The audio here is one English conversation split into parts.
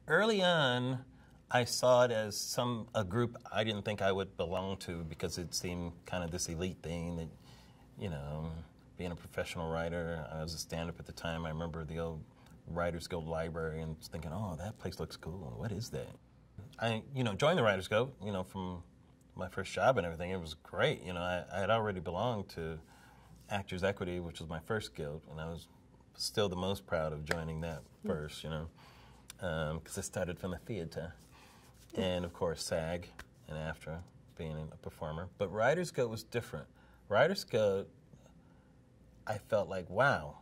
Early on, I saw it as a group I didn't think I would belong to because it seemed kind of this elite thing that, you know, being a professional writer, I was a stand-up at the time. I remember the old Writers Guild library and thinking, oh, that place looks cool. What is that? I, joined the Writers Guild, from my first job and everything. It was great. I had already belonged to Actors Equity, which was my first guild, and I was still the most proud of joining that first, because I started from the theater. And, of course, SAG and AFTRA, being a performer. But Writers Guild was different. Writers Guild, I felt like, wow,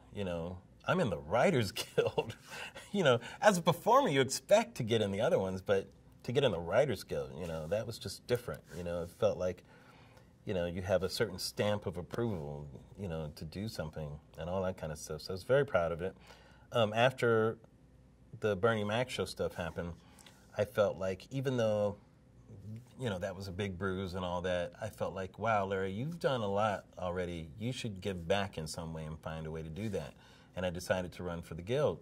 I'm in the Writers Guild. As a performer, you expect to get in the other ones, but to get in the Writers Guild, that was just different. It felt like, you have a certain stamp of approval, to do something and all that kind of stuff. So I was very proud of it. After the Bernie Mac show stuff happened, I felt like even though, that was a big bruise and all that, I felt like, wow, Larry, you've done a lot already. You should give back in some way and find a way to do that. And I decided to run for the Guild,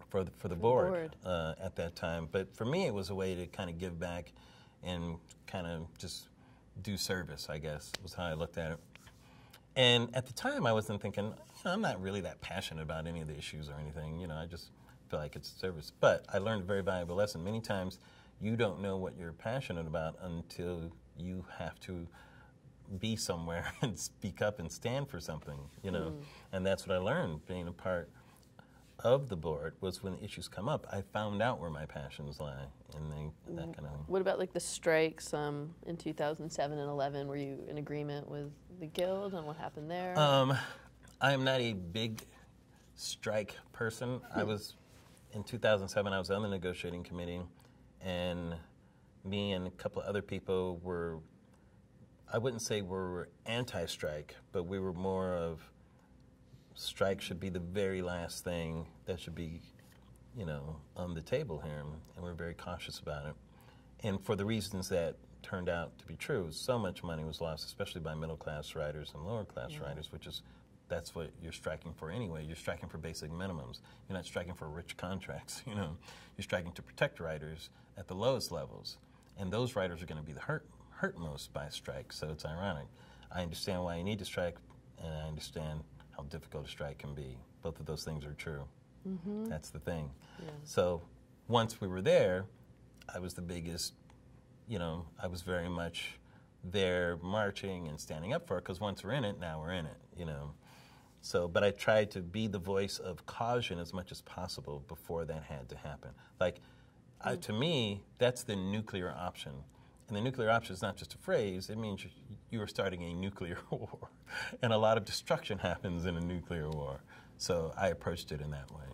for the board at that time. But for me, it was a way to kind of give back and kind of just do service, I guess, was how I looked at it. And at the time, I wasn't thinking, I'm not really that passionate about any of the issues or anything. I just feel like it's service. But I learned a very valuable lesson. Many times, you don't know what you're passionate about until you have to be somewhere and speak up and stand for something, And that's what I learned being a part of the board, was when issues come up, I found out where my passions lie and that kind of thing. What about like the strikes in 2007 and 11? Were you in agreement with the Guild and what happened there? I am not a big strike person. In 2007, I was on the negotiating committee, and me and a couple of other people were, I wouldn't say we were anti-strike, but we were more of, strike should be the very last thing that should be, on the table here, and we're very cautious about it. And for the reasons that turned out to be true, so much money was lost, especially by middle-class writers and lower-class writers, that's what you're striking for anyway. You're striking for basic minimums. You're not striking for rich contracts, You're striking to protect writers at the lowest levels. And those writers are going to be the hurt most by strike, so it's ironic. I understand why you need to strike, and I understand how difficult a strike can be. Both of those things are true. That's the thing. Yeah. So once we were there, I was the biggest, I was very much there marching and standing up for it, because once we're in it, now we're in it, So, but I tried to be the voice of caution as much as possible before that had to happen. Like, to me, that's the nuclear option. And the nuclear option is not just a phrase, it means you are starting a nuclear war. And a lot of destruction happens in a nuclear war. So I approached it in that way.